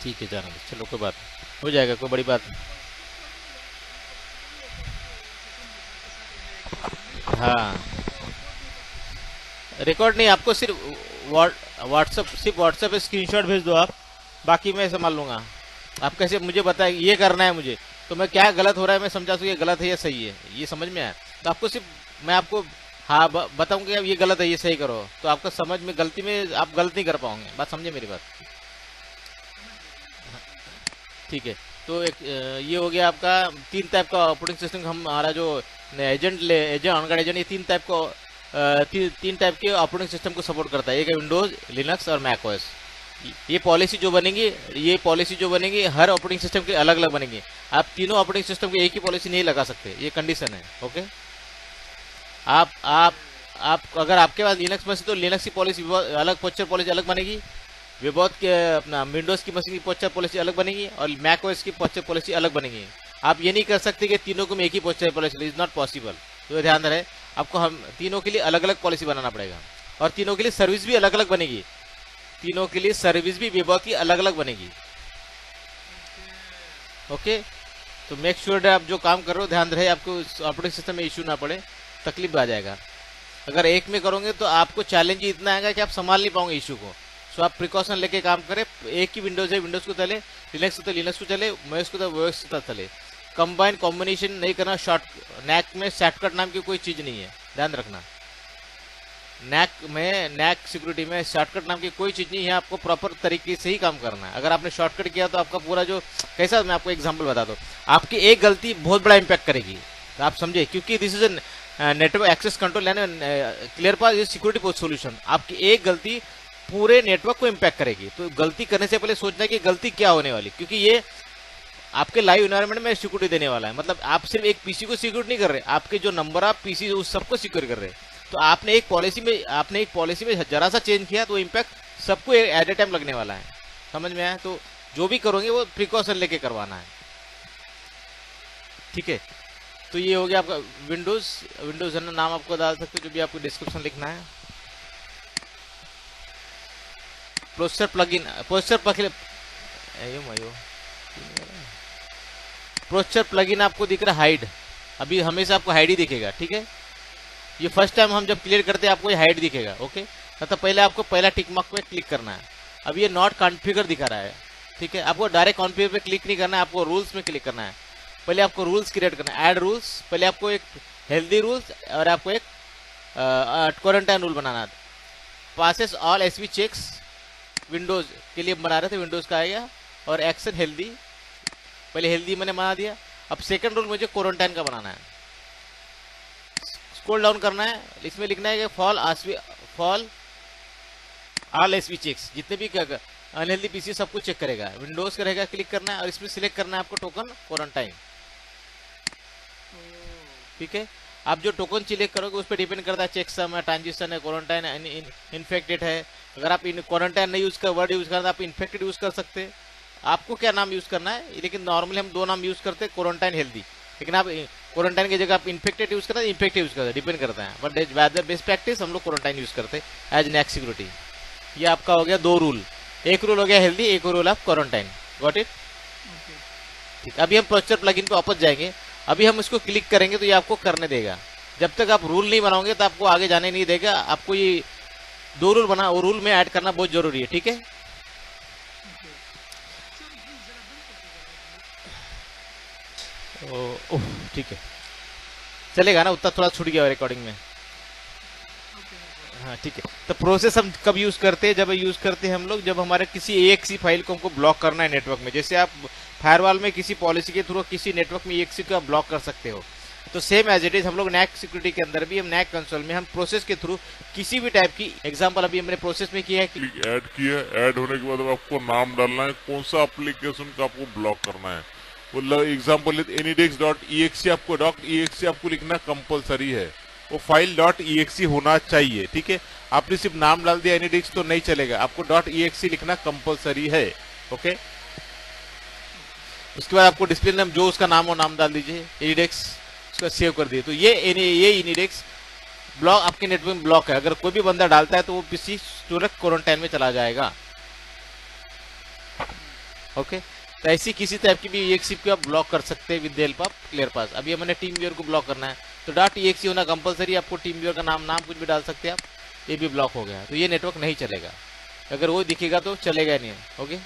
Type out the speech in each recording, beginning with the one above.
ठीक है जाना दो, चलो कोई बात नहीं, हो जाएगा, कोई बड़ी बात नहीं। हाँ, रिकॉर्ड नहीं, आपको सिर्फ व्हाट्सअप, सिर्फ व्हाट्सएप पे स्क्रीनशॉट भेज दो आप, बाकी मैं संभाल लूंगा। आप कैसे मुझे बताए ये करना है मुझे, तो मैं क्या गलत हो रहा है मैं समझा सकूँ, ये गलत है या सही है, ये समझ में आया। तो आपको सिर्फ मैं आपको हाँ बताऊंगा कि अब ये गलत है ये सही करो, तो आपका समझ में गलती में आप गलत नहीं कर पाओगे, बात समझे मेरी बात। ठीक है। तो एक ये हो गया आपका तीन टाइप का ऑपरेटिंग सिस्टम, हमारा जो एजेंट ऑनगार्ड एजेंट, ये तीन टाइप को तीन टाइप के ऑपरेटिंग सिस्टम को सपोर्ट करता है। एक है विंडोज, लिनक्स और मैक ओएस। ये पॉलिसी जो बनेगी हर ऑपरेटिंग सिस्टम के अलग अलग बनेगी। आप तीनों ऑपरेटिंग सिस्टम की एक ही पॉलिसी नहीं लगा सकते, ये कंडीशन है। ओके। आप आप आप अगर आपके पास लिनक्स मशीन तो लिनक्स की पॉलिसी अलग, पोस्चर पॉलिसी अलग बनेगी। विबोध के अपना विंडोज की मशीन की पोस्चर पॉलिसी अलग बनेगी, और मैक ओएस की पोस्चर पॉलिसी अलग बनेगी। आप ये नहीं कर सकते कि तीनों को में एक ही posture policy, is not possible. तो ध्यान रहे, आपको हम तीनों के लिए अलग अलग पॉलिसी बनाना पड़ेगा, और तीनों के लिए सर्विस भी अलग अलग बनेगी। तीनों के लिए सर्विस भी विबोध की अलग अलग बनेगी। ओके। तो मेक श्योर आप जो काम कर रहे हो ध्यान रहे, आपको ऑपरेटिंग सिस्टम में इशू ना पड़े, तकलीफ आ जाएगा। अगर एक में करोगे तो आपको चैलेंज ही इतना आएगा कि आप संभाल नहीं पाओगे इशू को। सो आप प्रिकॉशन लेके काम करें। एक ही विंडोज है, विंडोज को चले, लिनक्स को तो लिनक्स को चले, ओएस को तो ओएस को चले। कंबाइन कॉम्बिनेशन नहीं करना। शॉर्ट नैक में शॉर्टकट नाम की कोई चीज नहीं है, ध्यान रखना। नैक सिक्योरिटी में शॉर्टकट नाम की कोई चीज नहीं है, आपको प्रॉपर तरीके से ही काम करना है। अगर आपने शॉर्टकट किया तो आपका पूरा जो कैसा, मैं आपको एग्जांपल बता दूं, आपकी एक गलती बहुत बड़ा इंपैक्ट करेगी, तो आप समझे, क्योंकि this is network access control यानी क्लियर पास ये सिक्योरिटी सोल्यूशन। आपकी एक गलती पूरे नेटवर्क को इंपैक्ट करेगी। तो गलती करने से पहले सोचना है कि गलती क्या होने वाली, क्योंकि ये आपके लाइव एनवायरनमेंट में सिक्योरिटी देने वाला है। मतलब आप सिर्फ एक पीसी को सिक्योर नहीं कर रहे, आपके जो नंबर ऑफ पीसी उस सबको सिक्योर कर रहे हैं। तो आपने एक पॉलिसी में जरा सा चेंज किया तो इम्पैक्ट सबको एट ए टाइम लगने वाला है। समझ में आया? तो जो भी करोगे वो प्रिकॉशन लेके करवाना है। ठीक है। तो ये हो गया आपका विंडोज। विंडोज नाम आपको डाल सकते हो, जो भी आपको डिस्क्रिप्शन लिखना है। प्रोसेसर प्लगइन, प्रोसेसर प्लगइन आपको दिख रहा है हाइड। अभी हमेशा आपको हाइड ही दिखेगा, ठीक है। ये फर्स्ट टाइम हम जब क्लियर करते हैं आपको ये हाइड दिखेगा। ओके। मतलब पहले आपको पहला टिक मार्क पे क्लिक करना है। अब ये नॉट कॉन्फ़िगर दिखा रहा है, ठीक है। आपको डायरेक्ट कॉन्फ़िगर पे क्लिक नहीं करना है, आपको रूल्स में क्लिक करना है। पहले आपको रूल्स क्रिएट करना है, ऐड रूल्स। पहले आपको एक हेल्दी रूल्स और आपको एक क्वारंटाइन रूल बनाना है। Passes all SV checks, Windows के लिए बना रहे थे, विंडोज का आएगा। और एक्शन हेल्दी, पहले हेल्दी मैंने बना दिया। अब सेकंड रूल मुझे क्वारंटाइन का बनाना है। स्क्रॉल डाउन करना है, इसमें लिखना है कि फॉल ऑल एसवी चेक्स, जितने भी अनहेल्दी पीसी सब कुछ चेक करेगा। विंडोज का रहेगा, क्लिक करना है और इसमें सिलेक्ट करना है आपको टोकन क्वारंटाइन। ठीक है। आप जो टोकन सिलेक्ट करोगे उस पर डिपेंड करता है, चेक सम है, ट्रांजिशन है, क्वारंटाइन इन्फेक्टेड है। अगर आप इन क्वारंटाइन नहीं यूज कर वर्ड यूज करते आप इन्फेक्टेड यूज कर सकते हैं। आपको क्या नाम यूज करना है, लेकिन नॉर्मली हम दो नाम यूज करते हैं, क्वारंटाइन हेल्दी। लेकिन आप क्वारंटाइन की जगह आप इन्फेक्टेड यूज करते हैं, इन्फेक्टेड यूज करते हैं, डिपेंड करता है। बट एज बेस्ट प्रैक्टिस हम लोग क्वारंटाइन यूज करते हैं एज नेक्स्ट सिक्योरिटी। ये आपका हो गया दो रूल। एक रूल हो गया हेल्दी, एक rule of quarantine. Got it? ठीक। अभी हम प्रोसेसर प्लगइन पे वापस जाएंगे। अभी हम इसको क्लिक करेंगे तो ये आपको करने देगा। जब तक आप रूल नहीं बनाओगे तो आपको आगे जाने नहीं देगा। आपको ये दो रूल बना, वो रूल में ऐड करना बहुत जरूरी है, ठीक है। ओह ठीक है, चलेगा ना, उतना थोड़ा छूट गया रिकॉर्डिंग में। हाँ ठीक है। तो प्रोसेस हम कब यूज करते हैं, जब यूज करते हैं हम लोग जब हमारे किसी एक सी फाइल को हमको ब्लॉक करना है नेटवर्क में। जैसे आप फायरवॉल में किसी पॉलिसी के थ्रू किसी नेटवर्क में एक सी को आप ब्लॉक कर सकते हो, तो सेम एज इट इज हम लोग नैक सिक्योरिटी के अंदर भी हम नैक कंसोल में हम प्रोसेस के थ्रू किसी भी टाइप की एग्जांपल अभी हमने प्रोसेस में किया है कि ऐड किया। ऐड होने के बाद आपको नाम डालना है, कौन सा एप्लीकेशन का आपको ब्लॉक करना है। वो एग्जाम्पल anydex.exe आपको .exe आपको लिखना कंपलसरी है। वो फाइल .exe होना चाहिए, ठीक है। आपने सिर्फ नाम डाल दिया anydex तो नहीं चलेगा, आपको .exe लिखना कंपलसरी है। ओके। उसके बाद आपको डिस्प्ले नेम जो उसका नाम हो नाम डाल दीजिए anydex, उसका सेव कर दिए। तो ये anydex ब्लॉक आपके नेटवर्क में ब्लॉक है। अगर कोई भी बंदा डालता है तो वो पीसी तुरंत क्वारंटाइन में चला जाएगा। ओके, तो ऐसी किसी टाइप की भी EXE को आप ब्लॉक कर सकते हैं with the help of clear pass. अभी हमने टीम व्यूअर को ब्लॉक करना है तो .exe होना कंपलसरी, आपको टीम व्यूअर का नाम कुछ भी डाल सकते हैं आप, ये भी ब्लॉक हो गया तो ये नेटवर्क नहीं चलेगा, अगर वो दिखेगा तो चलेगा नहीं। ओके,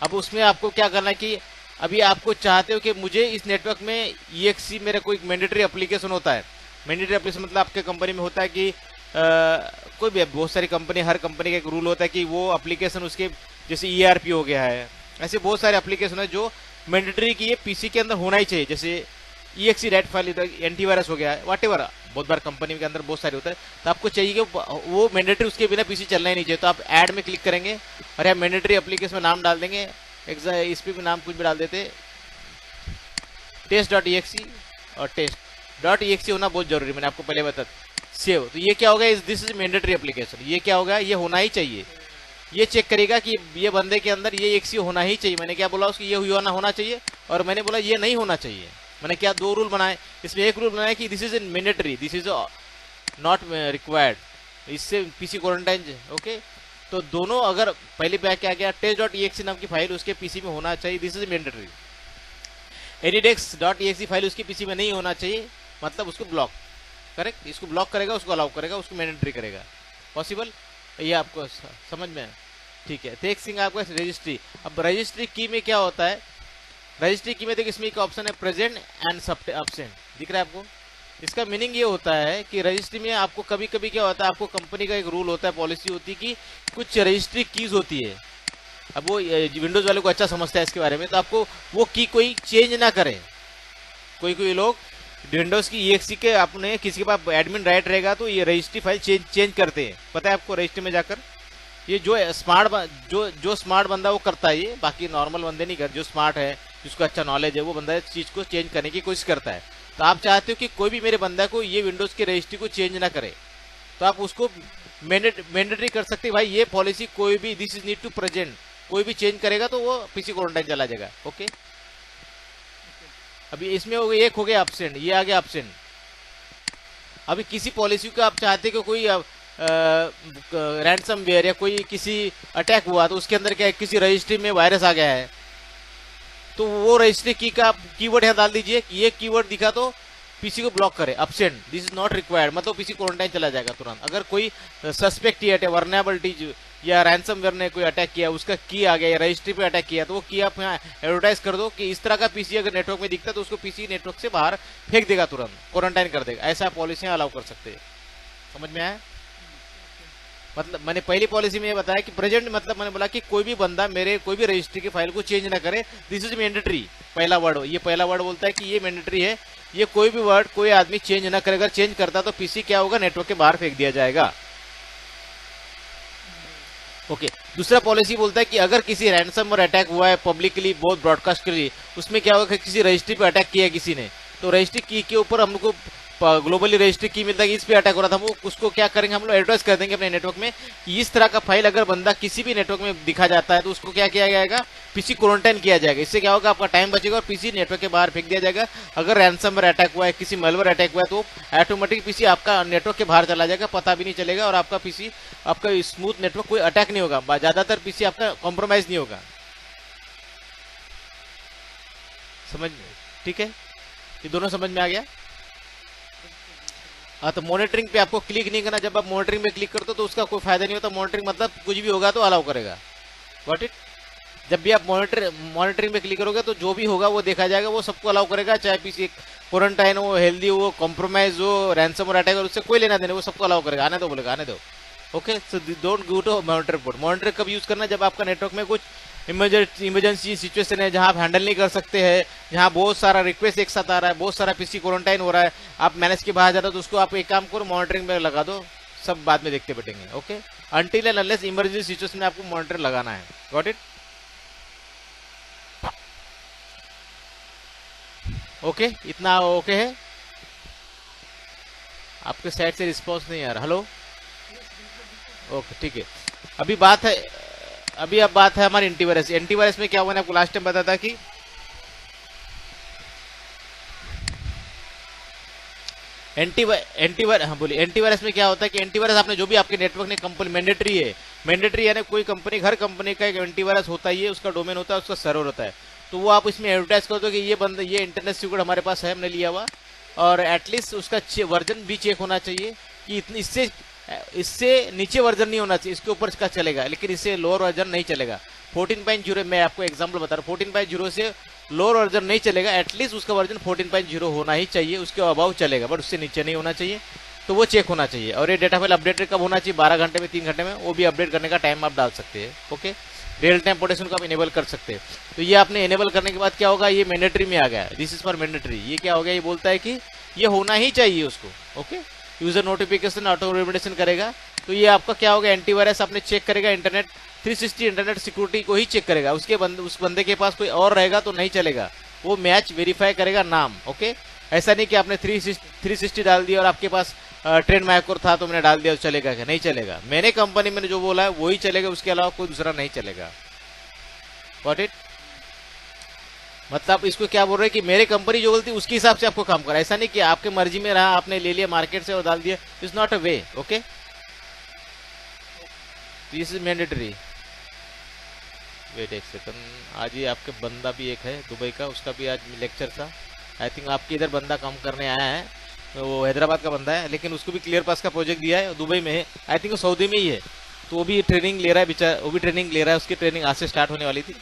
अब उसमें आपको क्या करना है कि अभी आपको चाहते हो कि मुझे इस नेटवर्क में EXE मेरा कोई मैंडेटरी एप्लीकेशन होता है, मैंडेटरी एप्लीकेशन मतलब आपके कंपनी में होता है कि कोई भी बहुत सारी कंपनी, हर कंपनी का एक रूल होता है कि वो एप्लीकेशन उसके जैसे ERP हो गया है, ऐसे बहुत सारे एप्लीकेशन है जो मैंडेटरी की ये पीसी के अंदर होना ही चाहिए, जैसे EXE राइट फाइल, एंटीवायरस हो गया, वॉट एवर, बहुत बार कंपनी के अंदर बहुत सारे होता है, तो आपको चाहिए कि वो मैंडेटरी उसके बिना पीसी चलना ही नहीं चाहिए, तो आप ऐड में क्लिक करेंगे और यहाँ मैंडेटरी एप्लीकेशन में नाम डाल देंगे, इस पे भी नाम कुछ भी डाल देते, test.exe और test.exe होना बहुत जरूरी, मैंने आपको पहले बता सेव। तो ये क्या होगा, दिस इज मैंडेटरी एप्लीकेशन, ये क्या होगा, ये होना ही चाहिए, ये चेक करेगा कि ये बंदे के अंदर ये EXE होना ही चाहिए। मैंने क्या बोला उसकी, ये होना चाहिए, और मैंने बोला ये नहीं होना चाहिए। मैंने क्या दो रूल बनाए, इसमें एक रूल बनाया कि this is in mandatory, this is not required, इससे पीसी क्वारंटाइन। ओके, तो दोनों अगर पहले पे क्या गया, test.exe नाम की फाइल उसके पीसी में होना चाहिए, this is mandatory. anydex.exe file उसके पीसी में नहीं होना चाहिए, मतलब उसको ब्लॉक, करेक्ट, इसको ब्लॉक करेगा, उसको अलाउ करेगा, उसको मैंडेटरी करेगा, पॉसिबल, ये आपको समझ में, ठीक है। टेक सिंह आपका रजिस्ट्री, अब रजिस्ट्री की में क्या होता है, रजिस्ट्री की में देखिए इसमें एक ऑप्शन है प्रेजेंट एंड एब्सेंट, दिख रहा है आपको, इसका मीनिंग ये होता है कि रजिस्ट्री में आपको कभी कभी क्या होता है, आपको कंपनी का एक रूल होता है, पॉलिसी होती है कि कुछ रजिस्ट्री कीज होती है, अब वो विंडोज वाले को अच्छा समझता है इसके बारे में, तो आपको वो की कोई चेंज ना करे, कोई लोग विंडोज की EXE के अपने किसी के पास एडमिन राइट रहेगा तो ये रजिस्ट्री फाइल चेंज करते हैं, पता है आपको, रजिस्ट्री में जाकर ये जो स्मार्ट बंदा वो करता है, ये बाकी नॉर्मल बंदे नहीं करते, जो स्मार्ट है जिसको अच्छा नॉलेज है वो बंदा इस चीज को चेंज करने की कोशिश करता है। तो आप चाहते हो कि कोई भी मेरे बंदा को ये विंडोज की रजिस्ट्री को चेंज ना करे, तो आप उसको मैंडेटरी कर सकते हैं, भाई ये पॉलिसी कोई भी, this is need to present, कोई भी चेंज करेगा तो वो पीसी क्वारंटाइन चला जाएगा। ओके, अभी इसमें हो गया, एक हो गया एब्सेंट, ये आ गया एब्सेंट। अभी किसी पॉलिसी को आप चाहते कि कोई रैंसमवेयर या कोई किसी अटैक हुआ तो उसके अंदर क्या है, किसी रजिस्ट्री में वायरस आ गया है, तो वो रजिस्ट्री की का कीवर्ड यहाँ डाल दीजिए, ये कीवर्ड दिखा तो पीसी को ब्लॉक करे, absent, this is not required, मतलब पीसी क्वारंटाइन चला जाएगा तुरंत। अगर कोई सस्पेक्ट है वर्नेबिलिटी या रैंसमवेयर ने कोई अटैक किया, उसका की आ गया या रजिस्ट्री पे अटैक किया, तो वो की आप यहाँ एडवर्टाइज कर दो कि इस तरह का पीसी अगर नेटवर्क में दिखता है तो उसको पीसी नेटवर्क से बाहर फेंक देगा, तुरंत क्वारंटाइन कर देगा, ऐसा पॉलिसियां अलाउ कर सकते हैं। समझ में आया, मतलब मैंने पहली पॉलिसी में ये बताया कि प्रेजेंट, मतलब मैंने बोला कि कोई भी बंदा मेरे कोई भी रजिस्ट्री की फाइल को चेंज ना करे, दिस इज मैंडेटरी, पहला वर्ड, ये पहला वर्ड बोलता है कि ये मैंडेटरी है, ये कोई भी वर्ड कोई आदमी चेंज ना करे, अगर चेंज करता तो पीसी क्या होगा, नेटवर्क के बाहर फेंक दिया जाएगा। ओके, दूसरा पॉलिसी बोलता है कि अगर किसी रैंसमवेयर अटैक हुआ है पब्लिकली, बहुत ब्रॉडकास्ट के लिए, उसमें क्या होगा कि किसी रजिस्ट्री पे अटैक किया किसी ने, तो रजिस्ट्री की के ऊपर हमको ग्लोबली रजिस्ट्री की मिलता है कि इस पे अटैक हो रहा था, वो उसको क्या करेंगे, हम लोग एडवर्टाइज कर देंगे अपने नेटवर्क में कि इस तरह का फाइल अगर बंदा किसी भी नेटवर्क में दिखा जाता है तो उसको क्या किया जाएगा, पीसी क्वारंटाइन किया जाएगा। इससे क्या होगा, आपका टाइम बचेगा और पीसी नेटवर्क के बाहर फेंक दिया जाएगा। अगर रैंसमवेयर अटैक हुआ है, किसी मैलवेयर अटैक हुआ है, तो ऑटोमेटिक पीसी आपका नेटवर्क के बाहर चला जाएगा, पता भी नहीं चलेगा, और आपका पीसी, आपका स्मूथ नेटवर्क, कोई अटैक नहीं होगा, ज्यादातर पीसी आपका कॉम्प्रोमाइज नहीं होगा। समझ, ठीक है, ये दोनों समझ में आ गया। हाँ, तो मॉनिटरिंग पे आपको क्लिक नहीं करना, जब आप मॉनिटरिंग पे क्लिक करते हो तो उसका कोई फायदा नहीं होता, मॉनिटरिंग मतलब कुछ भी होगा तो अलाउ करेगा, गॉट इट। जब भी आप मॉनिटरिंग पे क्लिक करोगे तो जो भी होगा वो देखा जाएगा, वो सबको अलाउ करेगा, चाहे पीसी क्वारंटाइन हो, हेल्दी हो, कॉम्प्रोमाइज हो, रैंसमवेयर अटैक हो, उससे कोई लेना देना, वो सबको अलाउ करेगा, आने दो बोलेगा, आने दो। Okay, so don't go to monitor port. Monitor कब यूज करना, जब आपका नेटवर्क में कुछ इमरजेंसी सिचुएशन है जहां आप हैंडल नहीं कर सकते हैं, जहां बहुत सारा रिक्वेस्ट एक साथ आ रहा है, बहुत सारा पीसी क्वारंटाइन हो रहा है, आप मैनेज के बाहर जा रहे हो, तो उसको आप एक काम करो, मॉनिटरिंग में लगा दो, सब बाद में देखते बैठेंगे। Okay, until and unless emergency situation में आपको मॉनिटर लगाना है, गॉट इट। ओके, इतना ओके है, आपके साइड से रिस्पॉन्स नहीं आ रहा, हेलो, ओके, ठीक है। अभी बात है, अब बात है हमारी एंटीवायरस। एंटीवायरस में क्या हुआ, आपको लास्ट टाइम बताया था कि एंटीवायरस, हाँ बोलिए, एंटीवायरस में क्या होता है कि एंटीवायरस आपने जो भी आपके नेटवर्क ने कंपनी मैंडेटरी है मैंडेटरी यानी कोई कंपनी, हर कंपनी का एक एंटीवायरस होता ही है, उसका डोमेन होता है, उसका सर्वर होता है। तो वो आप इसमें एडवर्टाइज कर दो कि ये इंटरनेट सिक्योर हमारे पास है, हमने लिया हुआ, और एटलीस्ट उसका वर्जन भी चेक होना चाहिए कि इतनी इससे नीचे वर्जन नहीं होना चाहिए, इसके ऊपर का चलेगा, लेकिन इससे लोअर वर्जन नहीं चलेगा। 14.0 मैं आपको एग्जांपल बता रहा हूँ, 14.0 से लोअर वर्जन नहीं चलेगा, एटलीस्ट उसका वर्जन 14.0 होना ही चाहिए, उसके अबाव चलेगा, बट उससे नीचे नहीं होना चाहिए। तो वो चेक होना चाहिए। और ये डेटा फाइल अपडेटेड कब होना चाहिए? 12 घंटे में, 3 घंटे में, वो भी अपडेट करने का टाइम आप डाल सकते हैं। ओके, रियल टाइम प्रोटेक्शन को आप इनेबल कर सकते हैं। तो ये आपने इनेबल करने के बाद क्या होगा, ये मैंडेटरी में आ गया, दिस इज फॉर मैंडेटरी। ये क्या हो गया, ये बोलता है कि ये होना ही चाहिए उसको। Okay, user notification auto recommendation करेगा। तो ये आपका क्या होगा, एंटीवायरस आपने चेक करेगा, इंटरनेट 360 इंटरनेट सिक्योरिटी को ही चेक करेगा। उस बंदे के पास कोई और रहेगा तो नहीं चलेगा, वो मैच वेरीफाई करेगा नाम। ओके, ऐसा नहीं कि आपने 360 डाल दिया और आपके पास ट्रेंड माइक्रो था तो मैंने डाल दिया, चलेगा क्या? नहीं चलेगा। मैंने कंपनी में जो बोला है वही चलेगा, उसके अलावा कोई दूसरा नहीं चलेगा। Got it? मतलब इसको क्या बोल रहे हैं कि मेरे कंपनी जो बोलती है उसके हिसाब से आपको काम करा, ऐसा नहीं कि आपके मर्जी में रहा, आपने ले लिया मार्केट से और डाल दिया। It's not a way. Okay, this is mandatory. Wait एक सेकंड, आज ये आपके बंदा भी एक है दुबई का, उसका भी आज लेक्चर था। आई थिंक आपके इधर बंदा काम करने आया है, वो हैदराबाद का बंदा है, लेकिन उसको भी क्लियर पास का प्रोजेक्ट दिया है, दुबई में है, आई थिंक वो सऊदी में ही है। तो वो भी ट्रेनिंग ले रहा है बेचारा, वो भी ट्रेनिंग ले रहा है, उसकी ट्रेनिंग आज से स्टार्ट होने वाली थी,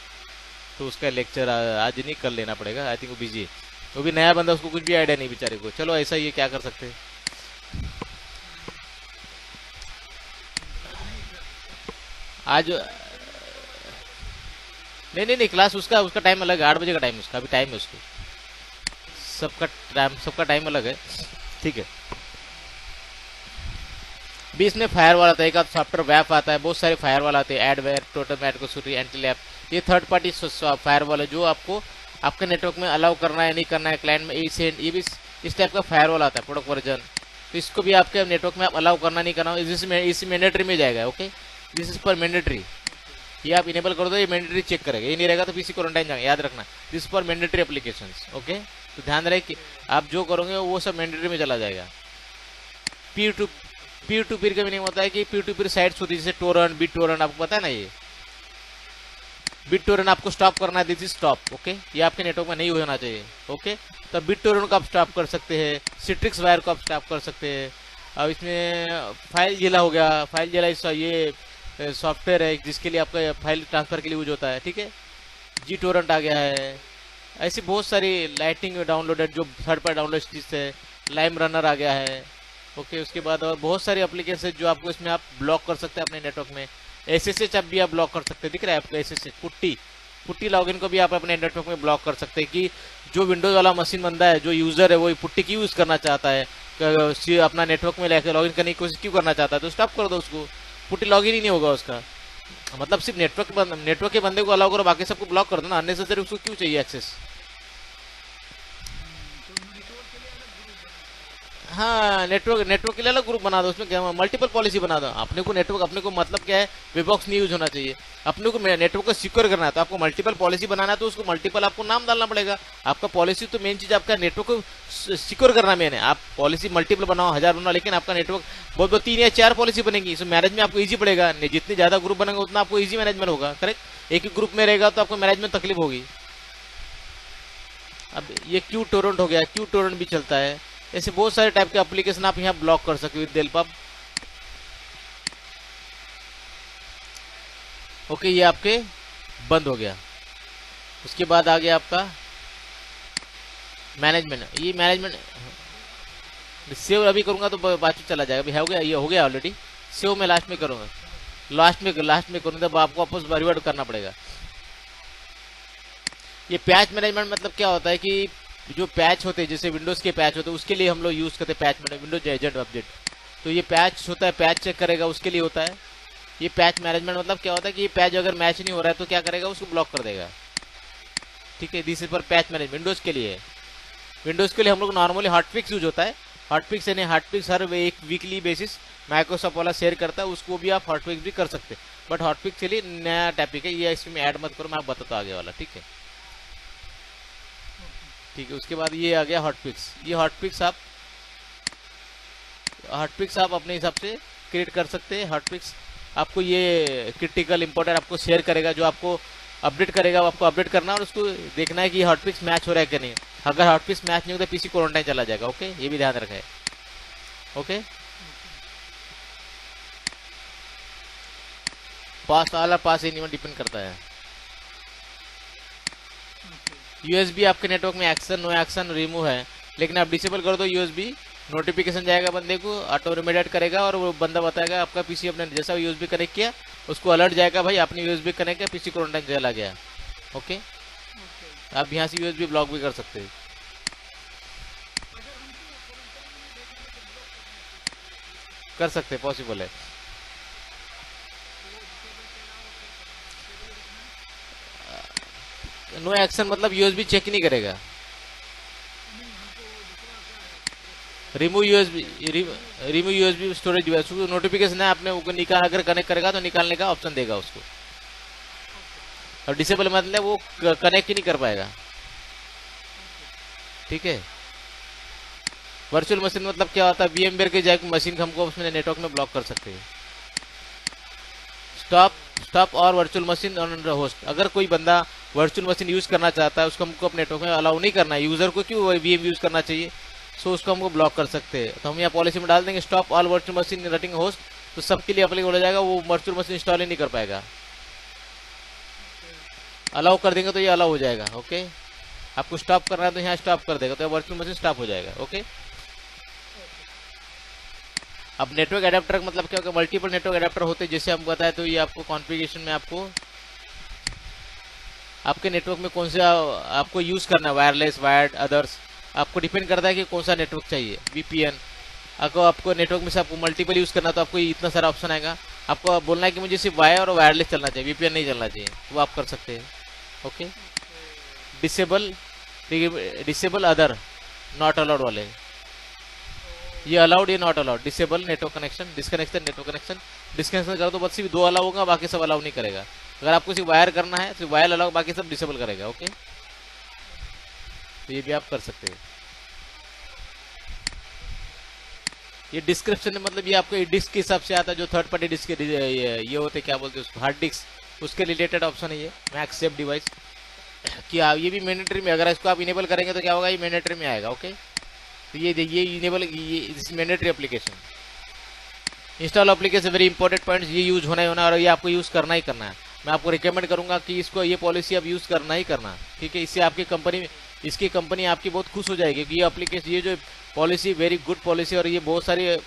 तो उसका लेक्चर आज नहीं कल लेना पड़ेगा। आई थिंक वो बिजी है, वो भी नया बंदा, उसको कुछ भी आइडिया नहीं बेचारे को। चलो ऐसा ही है, क्या कर सकते हैं। आज नहीं, क्लास उसका टाइम अलग है, 8 बजे का टाइम उसका, अभी टाइम है उसको, सबका टाइम अलग है। ठीक है, बीच में फायरवॉल आता है, एक सॉफ्टवेयर वैप आता है, बहुत सारे फायरवॉल आते हैं, एडवेयर, टोटल एडकोसिटी, एंटीलैप, ये थर्ड पार्टी फायरवॉल है जो आपको आपके नेटवर्क में अलाउ करना है नहीं करना है, क्लाइंट में ये भी इस टाइप का फायरवॉल आता है, प्रोडक्ट वर्जन। तो इसको भी आपके नेटवर्क में आप अलाउ करना नहीं करना, इस मैंडेटरी में जाएगा। Okay, this is for mandatory, ये आप इनेबल कर दो, ये मैंडेटरी चेक करेगा, ये नहीं रहेगा तो पीसी क्वारंटाइन जाएगा, याद रखना, this for mandatory applications. Okay, तो ध्यान रहे कि आप जो करोगे वो सब मैंडेटरी में चला जाएगा। पीयर टू पीयर का भी नहीं होता है कि पीयर टू पीयर साइट्स होती है, जैसे टोरेंट, बिट टोरेंट, आपको पता है ना, ये बिट टोरेंट आपको स्टॉप करना है, दिस इज स्टॉप। ओके, ये आपके नेटवर्क में नहीं होना चाहिए। ओके, तो बिट टोरेंट को आप स्टॉप कर सकते हैं, सिट्रिक्स वायर को आप स्टॉप कर सकते हैं। अब इसमें फाइल जिला हो गया, फाइल जिला ये सॉफ्टवेयर है जिसके लिए आपका फाइल ट्रांसफर के लिए यूज होता है। ठीक है, जी टोरेंट आ गया है, ऐसी बहुत सारी लाइटिंग डाउनलोडेड जो थर्ड पार्टी डाउनलोड चीज है, लाइम रनर आ गया है। ओके, उसके बाद और बहुत सारी एप्लीकेशन जो आपको इसमें आप ब्लॉक कर सकते हैं अपने नेटवर्क में। एसएसएच आप भी आप ब्लॉक कर सकते हैं, दिख रहा है आपको एसएसएच, पुट्टी लॉगिन को भी आप अपने नेटवर्क में ब्लॉक कर सकते हैं कि जो विंडोज वाला मशीन बंदा है, जो यूजर है, वो पुट्टी की यूज करना चाहता है, अपना नेटवर्क में लेकर लॉगिन करने की कोशिश क्यों करना चाहता है, तो स्टॉप कर दो उसको, पुट्टी लॉगिन ही नहीं होगा उसका। मतलब सिर्फ नेटवर्क के बंदे को अलाउ करो, बाकी सबको ब्लॉक कर दो ना, अननेसेसरी उसको क्यों चाहिए एक्सेस। हाँ, नेटवर्क के लिए अलग ग्रुप बना दो, उसमें क्या मल्टीपल पॉलिसी बना दो। अपने को मतलब क्या है, वेबॉक्स नहीं यूज होना चाहिए, अपने को नेटवर्क को सिक्योर करना है, तो आपको मल्टीपल पॉलिसी बनाना है, तो उसको मल्टीपल आपको नाम डालना पड़ेगा। आपका पॉलिसी तो मेन चीज आपका नेटवर्क को सिक्योर करना मेन है। आप पॉलिसी मल्टीपल बनाओ, 1000 बनाओ, लेकिन आपका नेटवर्क बहुत 3 या 4 पॉलिसी बनेगी, इसमें मैनेज में आपको ईजी पड़ेगा। जितने ज्यादा ग्रुप बनेंगे उतना आपको ईजी मैनेजमेंट होगा। करेक्ट, एक ही ग्रुप में रहेगा तो आपको मैनेजमेंट तकलीफ होगी। अब ये क्यू टोरेंट हो गया, क्यू टोरेंट भी चलता है, ऐसे बहुत सारे टाइप के एप्लीकेशन आप यहाँ ब्लॉक कर सकते हो विद डेलपब। ओके, ये आपके बंद हो गया। उसके बाद आ गया आपका मैनेजमेंट। ये मैनेजमेंट सेव अभी करूंगा तो बातचीत चला जाएगा, अभी हो गया, ये हो गया ऑलरेडी। सेव मैं लास्ट में करूंगा, लास्ट में करूंगा, तब आपको वापस रिवर्ट करना पड़ेगा। ये पैच मैनेजमेंट मतलब क्या होता है कि जो पैच होते हैं, जैसे विंडोज के पैच होते हैं, उसके लिए हम लोग यूज करते हैं patch management, Windows agent update. तो ये पैच होता है, पैच चेक करेगा, उसके लिए होता है। ये पैच मैनेजमेंट मतलब क्या होता है कि ये पैच अगर मैच नहीं हो रहा है तो क्या करेगा, उसको ब्लॉक कर देगा। ठीक है, दिस इज पर पैच मैनेजमेंट विंडोज के लिए। विंडोज के लिए हम लोग नॉर्मली हॉटफिक्स यूज होता है। हॉटफिक्स यानी हॉटफिक्स हर एक वीकली बेसिस माइक्रोसॉफ्ट वाला शेयर करता है, उसको भी आप हॉटफिक्स भी कर सकते हैं। बट हॉटफिक्स के लिए नया टॉपिक है, ये इसमें ऐड मत करो, मैं आप बताता आगे वाला। ठीक है, उसके बाद ये आ गया हॉटफिक्स। ये हॉटफिक्स आप अपने हिसाब से क्रिएट कर सकते हैं। हॉटफिक्स आपको ये क्रिटिकल इंपॉर्टेंट आपको शेयर करेगा, जो आपको अपडेट करेगा, वो आपको अपडेट करना है और उसको देखना है कि हॉटफिक्स मैच हो रहा है कि नहीं। अगर हॉटफिक्स मैच नहीं होता पीसी क्वारंटाइन चला जाएगा। ओके, ये भी ध्यान रखें। ओके, पास वाला पास इन डिपेंड करता है। यूएसबी आपके नेटवर्क में एक्शन नो एक्शन रिमूव है, लेकिन आप डिसेबल कर दो यूएसबी, नोटिफिकेशन जाएगा बंदे को, ऑटो रिमेडिएट करेगा और वो बंदा बताएगा आपका पीसी अपने जैसा यूएसबी कनेक्ट किया उसको अलर्ट जाएगा, भाई आपने यूएसबी कनेक्ट किया, पीसी क्वारंटाइन चला गया। ओके, आप यहाँ से यूएसबी ब्लॉक भी कर सकते हैं। कर सकते, पॉसिबल है। नो एक्शन मतलब यूएसबी चेक नहीं करेगा। Remove USB storage device, notification है आपने वो निकाल, अगर कनेक्ट करेगा तो निकालने का ऑप्शन देगा उसको। और डिसेबल मतलब वो कनेक्ट ही नहीं कर पाएगा। ठीक है। वर्चुअल मशीन मतलब क्या होता है, VMware के जगह मशीन हमको उसमें नेटवर्क में ब्लॉक कर सकते हैं। स्टॉप और वर्चुअल मशीन ऑन होस्ट, अगर कोई बंदा वर्चुअल मशीन यूज करना चाहता है उसको हमको अपने नेटवर्क में अलाउ नहीं करना है। यूजर को क्यों VM यूज करना चाहिए, सो उसको हमको ब्लॉक कर सकते हैं। तो हम यहाँ पॉलिसी में डाल देंगे stop all virtual machine running host, तो सबके लिए अप्लीकेबल हो जाएगा, वो वर्चुअल मशीन इंस्टॉल ही नहीं कर पाएगा। अलाउ कर देंगे तो ये अलाउ हो जाएगा। ओके, आपको स्टॉप करना है तो यहाँ स्टॉप कर देगा तो वर्चुअल मशीन स्टॉप हो जाएगा। ओके, अब नेटवर्क एडेप्टर का मतलब क्या होगा, मल्टीपल नेटवर्क एडेप्टर होते हैं जैसे हम बताए, तो ये आपको कॉन्फ़िगरेशन में आपको आपके नेटवर्क में कौन सा आपको यूज करना है, वायरलेस, वायर्ड, अदर्स, आपको डिपेंड करता है कि कौन सा नेटवर्क चाहिए। VPN, अगर आपको नेटवर्क में से आपको मल्टीपल यूज करना तो आपको इतना सारा ऑप्शन आएगा। आपको बोलना है कि मुझे सिर्फ वायर और वायरलेस चलना चाहिए, VPN नहीं चलना चाहिए, वो आप कर सकते हैं। Okay, disable other not allowed वाले, ये अलाउड ये not allowed. Disable network connection, disconnection network connection, disconnection करो तो बस सिर्फ 2 अलाउ होगा, बाकी सब अलाउ नहीं करेगा। अगर आपको सिर्फ वायर करना है सिर्फ वायर अलाउ, बाकी सब डिसेबल करेगा। ओके, तो ये भी आप कर सकते हैं। ये डिस्क्रिप्शन में मतलब ये आपको डिस्क के हिसाब से आता है, जो थर्ड पार्टी डिस्क ये होते क्या बोलते हैं उसको, हार्ड डिस्क, उसके रिलेटेड ऑप्शन है ये मैक्स सेफ डिवाइस कि ये भी मैंडेटरी में, अगर इसको आप इनेबल करेंगे तो क्या होगा, ये मैंडेटरी में आएगा। ओके, तो ये इनेबल, ये mandatory application. Install application very important point, ये यूज होना ही होना और ये आपको यूज करना ही करना है। मैं आपको रिकमेंड करूंगा कि इसको, ये पॉलिसी आप यूज करना ही करना। ठीक है, इससे आपकी कंपनी, इसकी कंपनी आपकी बहुत खुश हो जाएगी कि ये एप्लीकेशन, ये जो पॉलिसी वेरी गुड पॉलिसी, और ये बहुत सारे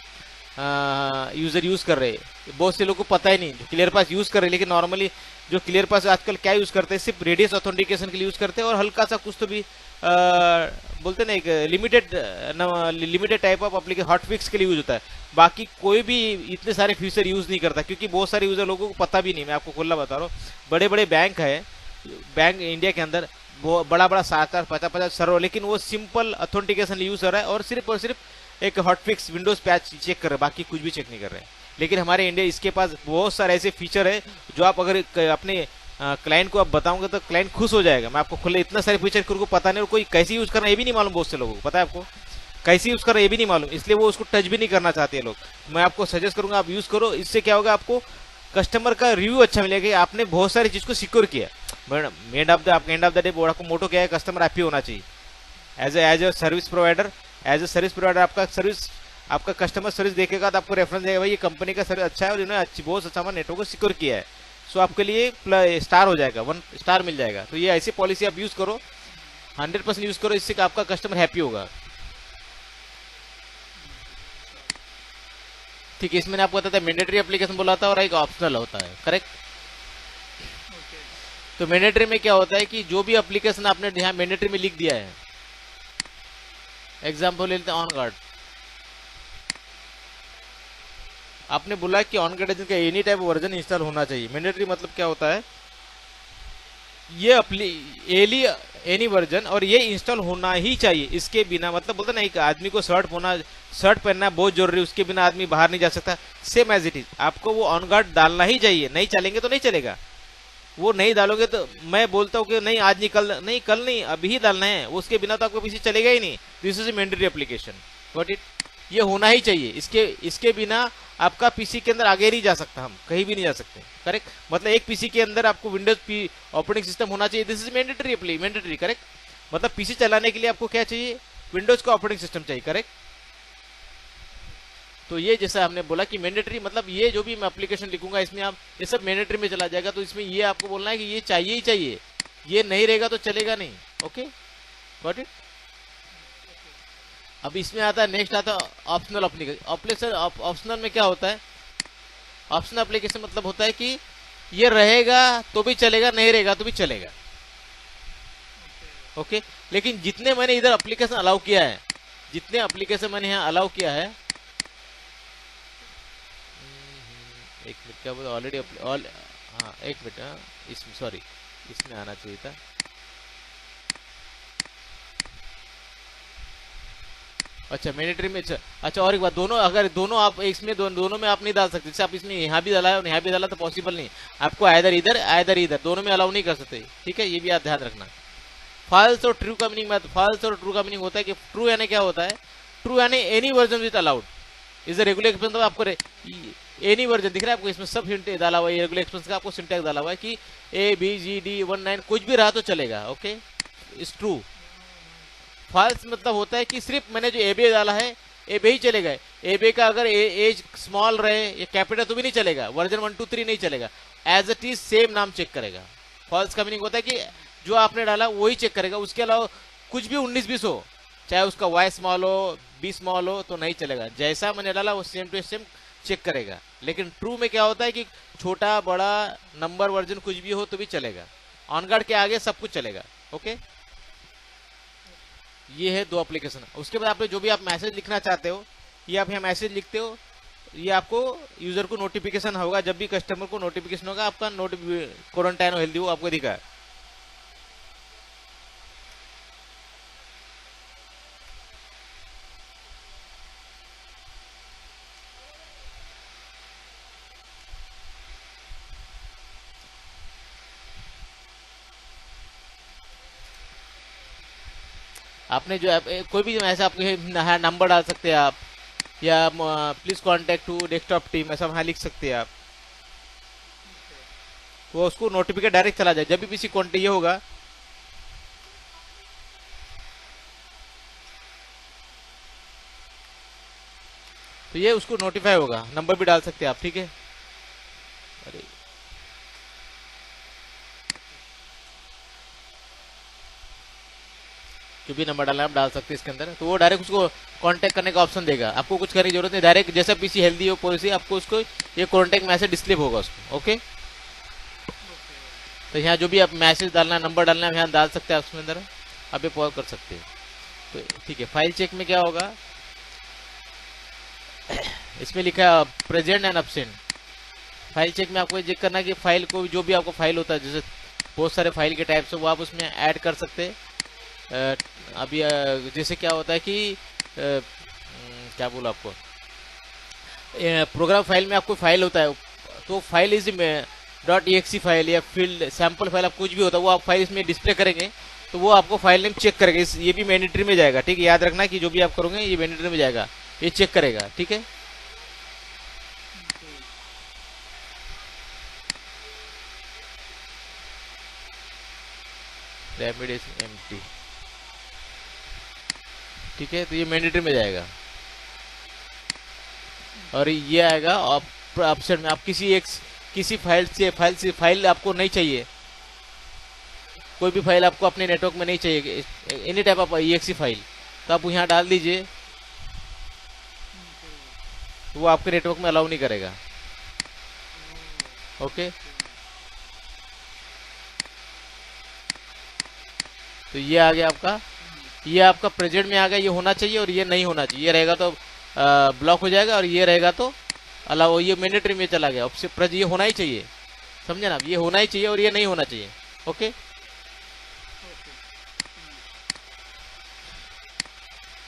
यूजर यूज कर रहे हैं। बहुत से लोगों को पता ही नहीं, जो क्लियर पास यूज कर रहे हैं, लेकिन नॉर्मली जो क्लियर पास आजकल क्या यूज करते हैं, सिर्फ रेडियस ऑथेंटिकेशन के लिए यूज करते हैं और हल्का सा कुछ तो भी बोलते ना एक limited type of application hotfix के लिए यूज होता है। बाकी कोई भी इतने सारे फीचर यूज नहीं करता, क्योंकि बहुत सारे यूजर लोगों को पता भी नहीं। मैं आपको खुला बता रहा हूँ, बड़े बड़े बैंक है, बैंक इंडिया के अंदर वो बड़ा 50 सर्वर, लेकिन वो सिंपल ऑथेंटिकेशन यूज कर रहा है और सिर्फ एक हॉटफिक्स विंडोज पैच चेक कर रहे हैं, बाकी कुछ भी चेक नहीं कर रहे हैं। लेकिन हमारे इंडिया, इसके पास बहुत सारे ऐसे फीचर है जो आप अगर अपने क्लाइंट को आप बताओगे तो क्लाइंट खुश हो जाएगा। मैं आपको खुले इतना सारे फीचर को पता नहीं, और कोई कैसे यूज करना ये भी नहीं मालूम, बहुत से लोगों को पता है, आपको कैसे यूज करना ये भी नहीं मालूम, इसलिए वो उसको टच भी नहीं करना चाहते लोग। मैं आपको सजेस्ट करूंगा आप यूज करो, इससे क्या होगा, आपको कस्टमर का रिव्यू अच्छा मिलेगा, आपने बहुत सारी चीज को सिक्योर किया। एंड ऑफ द डे आपको मोटो क्या है, कस्टमर हैप्पी होना चाहिए। एज ए सर्विस प्रोवाइडर, आपका सर्विस, आपका कस्टमर सर्विस देखेगा तो आपको रेफरेंस देगा, भाई ये कंपनी का सर्विस अच्छा है और इन्होंने बहुत अच्छा हमारे नेटवर्क को सिक्योर किया है, सो आपके लिए स्टार हो जाएगा, 1 स्टार मिल जाएगा। तो ये ऐसी पॉलिसी आप यूज करो, 100% यूज करो, इससे आपका कस्टमर हैप्पी होगा। ठीक है, इसमें आपको बताता है मैंडेटरी एप्लीकेशन बोला था और एक ऑप्शनल होता है, करेक्ट। तो मैंडेटरी में क्या होता है कि जो भी एप्लीकेशन आपने यहाँ मैंडेटरी में लिख दिया है, एग्जाम्पल लेते हैं ऑन गार्ड, आपने बोला कि ऑन गार्ड का एनी टाइप वर्जन इंस्टॉल होना चाहिए। मैंडेटरी मतलब क्या होता है, ये एनी वर्जन और ये इंस्टॉल होना ही चाहिए, इसके बिना मतलब बोलते ना एक आदमी को शर्ट पहनना बहुत जरूरी, उसके बिना आदमी बाहर नहीं जा सकता। सेम एज इट इज, आपको वो ऑन गार्ड डालना ही चाहिए, नहीं चलेंगे तो नहीं चलेगा। वो नहीं डालोगे तो मैं बोलता हूँ कि नहीं आज नहीं कल नहीं, अभी ही डालना है, उसके बिना तो आपको पीछे चलेगा ही नहीं। This is a mandatory application, what it. ये होना ही चाहिए, इसके इसके बिना आपका पीसी के अंदर आगे नहीं जा सकता, हम कहीं भी नहीं जा सकते। करेक्ट, मतलब एक पीसी के अंदर आपको विंडोज ऑपरेटिंग सिस्टम होना चाहिए। This is mandatory, mandatory. Correct, मतलब पीसी चलाने के लिए आपको क्या चाहिए, विंडोज का ऑपरेटिंग सिस्टम चाहिए। करेक्ट, तो ये जैसा हमने बोला कि मैंडेटरी मतलब ये जो भी मैं एप्लीकेशन लिखूंगा इसमें आप ये सब मैंडेटरी में चला जाएगा। तो इसमें ये आपको बोलना है कि ये चाहिए ही चाहिए, ये नहीं रहेगा तो चलेगा नहीं। Okay, got it. अब इसमें आता है, नेक्स्ट आता है ऑप्शनल एप्लीकेशन। ऑप्शनल में क्या होता है, ऑप्शनल एप्लीकेशन मतलब होता है कि ये रहेगा तो भी चलेगा, नहीं रहेगा तो भी चलेगा। ओके, लेकिन जितने मैंने इधर एप्लीकेशन अलाउ किया है, जितने एप्लीकेशन मैंने यहाँ अलाउ किया है, एक मिनट, क्या बोला ऑलरेडी हाँ एक मिनट, हाँ इसमें सॉरी, इसमें आना चाहिए था। अच्छा मैंडेटरी में, अच्छा और एक बात, दोनों अगर दोनों आप इसमें दोनों में आप नहीं डाल सकते। जैसे आप इसमें यहाँ भी डाला है और यहाँ भी डाला तो पॉसिबल नहीं, आपको आइदर इधर दोनों में अलाउ नहीं कर सकते। ठीक है, ये भी आप ध्यान रखना। फॉल्स और ट्रू का मीनिंग, फॉल्स और ट्रू का मीनिंग होता है कि ट्रू यानी क्या होता है, ट्रू यानी any version with allowed is the regular expression. तो आपको एनी वर्जन दिख रहा है आपको, इसमें सब हिंट डाला हुआ है, रेगुलर एक्सप्रेशन का आपको सिंटैक्स डाला हुआ है कि ABCD19 कुछ भी रहा तो चलेगा। Okay, is true. फॉल्स मतलब होता है कि सिर्फ मैंने जो एबे डाला है एबे ही चलेगा। एबे का अगर एज स्मॉल रहे या कैपिटल तो भी नहीं चलेगा, वर्जन 1 2 3 नहीं चलेगा, एज इट इज सेम नाम चेक करेगा। फॉल्स का मीनिंग होता है कि जो आपने डाला वही चेक करेगा, उसके अलावा कुछ भी 19-20 हो, चाहे उसका वाई स्मॉल हो, बी स्मॉल हो, तो नहीं चलेगा। जैसा मैंने डाला वो सेम टू सेम चेक करेगा। लेकिन ट्रू में क्या होता है कि छोटा बड़ा नंबर वर्जन कुछ भी हो तो भी चलेगा, ऑन गार्ड के आगे सब कुछ चलेगा। ओके, ये है दो एप्लीकेशन। उसके बाद आपने जो भी आप मैसेज लिखना चाहते हो, ये आप यहाँ मैसेज लिखते हो, ये आपको यूजर को नोटिफिकेशन होगा, जब भी कस्टमर को नोटिफिकेशन होगा आपका क्वारंटाइन और हेल्दी हो आपको दिखा। आपने जो कोई भी मैसेज आपके नंबर डाल सकते हैं आप, या please contact to desktop team, ऐसा वहां लिख सकते हैं आप। वो उसको नोटिफिकेशन डायरेक्ट चला जाए, जब भी किसी कॉन्टेक्ट ये होगा तो ये उसको नोटिफाई होगा। नंबर भी डाल सकते हैं आप। ठीक है, अरे जो भी नंबर डालना आप डाल सकते हैं इसके अंदर, तो वो डायरेक्ट उसको कांटेक्ट करने का ऑप्शन देगा। आपको कुछ करने की जरूरत नहीं, डायरेक्ट जैसा पीसी हेल्दी हो पॉलिसी आपको उसको ये कांटेक्ट मैसेज डिस्प्ले होगा उसको। ओके, तो यहाँ जो भी आप मैसेज डालना, नंबर डालना है यहाँ डाल सकते हैं उसके अंदर, आप ये पॉज कर सकते हैं। तो ठीक है, फाइल चेक में क्या होगा, इसमें लिखा है present and absent. File check में आपको चेक करना है कि फाइल को जो भी आपको फाइल होता है, जैसे बहुत सारे फाइल के टाइप्स है वो आप उसमें ऐड कर सकते हैं। अभी जैसे क्या होता है कि क्या बोला आपको, प्रोग्राम फाइल में आपको फाइल होता है, तो फाइल इज .exe फाइल या फील्ड सैंपल फाइल, आप कुछ भी होता है वो आप फाइल इसमें डिस्प्ले करेंगे, तो वो आपको फाइल नेम चेक करेगा। ये भी मैंडेटरी में जाएगा। ठीक है, याद रखना कि जो भी आप करोगे ये मैंडेटरी में जाएगा, ये चेक करेगा। ठीक है, रेमिडिएशन एम्प्टी। ठीक है, तो ये मैंडेटरी में जाएगा। और ये आएगा ऑप्शन में, आप किसी फाइल आपको नहीं चाहिए, कोई भी फाइल आपको अपने नेटवर्क में नहीं चाहिए, any type of exe file, तो आप यहाँ डाल दीजिए, तो वो आपके नेटवर्क में अलाउ नहीं करेगा। ओके, तो ये आ गया आपका, ये आपका प्रेजेंट में आ गया, ये होना चाहिए और ये नहीं होना चाहिए। ये रहेगा तो ब्लॉक हो जाएगा और ये रहेगा तो अलाउ, ये मैंडेटरी में चला गया। ये होना ही चाहिए, समझे ना, ये होना ही चाहिए और ये नहीं होना चाहिए। ओके,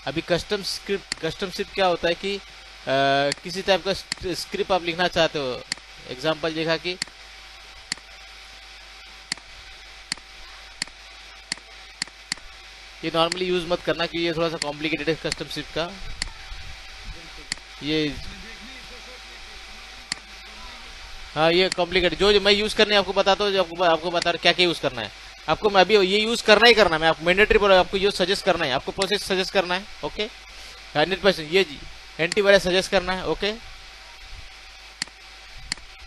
अभी कस्टम स्क्रिप्ट क्या होता है कि किसी टाइप का स्क्रिप्ट आप लिखना चाहते हो। एग्जांपल देखा कि ये नॉर्मली यूज मत करना कि ये थोड़ा सा कॉम्प्लिकेटेड है कस्टम स्क्रिप्ट का। ये हाँ, ये कॉम्प्लिकेटेड जो मैं यूज करने आपको बताता हूँ, जो आपको बता रहा क्या क्या यूज करना है आपको। मैं अभी ये यूज करना ही करना है, मैं आपको मैंडेटरी बोल रहा हूँ, आपको यूज सजेस्ट करना है, आपको प्रोसेस सजेस्ट करना है। ओके 100% ये जी एंटीवायरस सजेस्ट करना है। ओके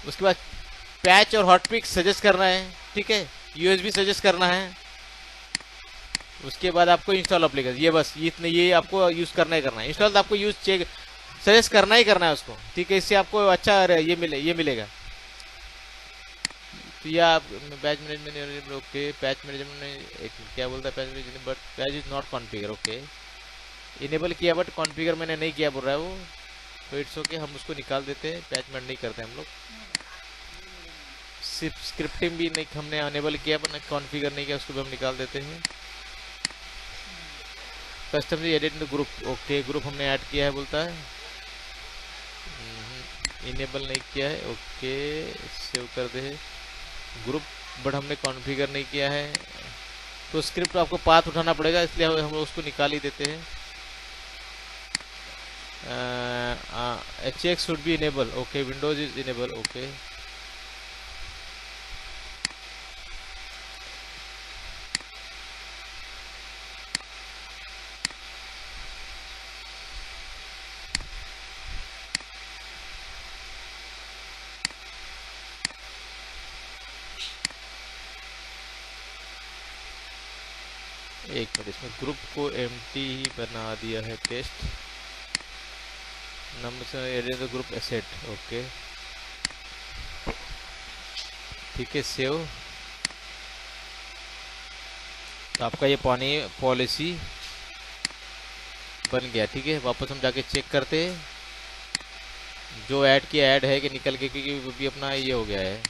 उसके बाद पैच और हॉटपिक सजेस्ट करना है, ठीक है, यूएसबी सजेस्ट करना है। उसके बाद आपको इंस्टॉल एप्लीकेशन, ये बस ये इतने, ये आपको यूज करना ही करना है। इंस्टॉल तो आपको यूज चेक सजेस्ट करना ही करना है उसको, ठीक है, इससे आपको अच्छा ये मिलेगा। तो या आप patch management, okay patch management में क्या बोलता है patch management, but patch is not configure. Okay enable किया बट कॉन्फ़िगर मैंने नहीं किया बोल रहा है वो, तो इट्स ओके, हम उसको निकाल देते हैं, पैच मैनेज नहीं करते हम लोग। सिर्फ स्क्रिप्टिंग भी नहीं हमने अनेबल किया पर कॉन्फ़िगर नहीं किया, उसको भी हम निकाल देते हैं। कस्टम एडिट इन ग्रुप, ओके ग्रुप हमने ऐड किया है बोलता है, इनेबल नहीं किया है। ओके सेव कर दे ग्रुप, बट हमने कॉन्फ़िगर नहीं किया है, तो स्क्रिप्ट आपको पाथ उठाना पड़ेगा, इसलिए हम उसको निकाल ही देते हैं। HX should be enable, okay Windows is enable. Okay एक मिनट, इसमें ग्रुप को एम्प्टी ही बना दिया है, टेस्ट नंबर से edit the group asset. Okay ठीक है सेव। तो आपका ये पॉलिसी बन गया, ठीक है। वापस हम जाके चेक करते हैं जो ऐड किया ऐड है कि निकल के, क्योंकि वो भी अपना ये हो गया है,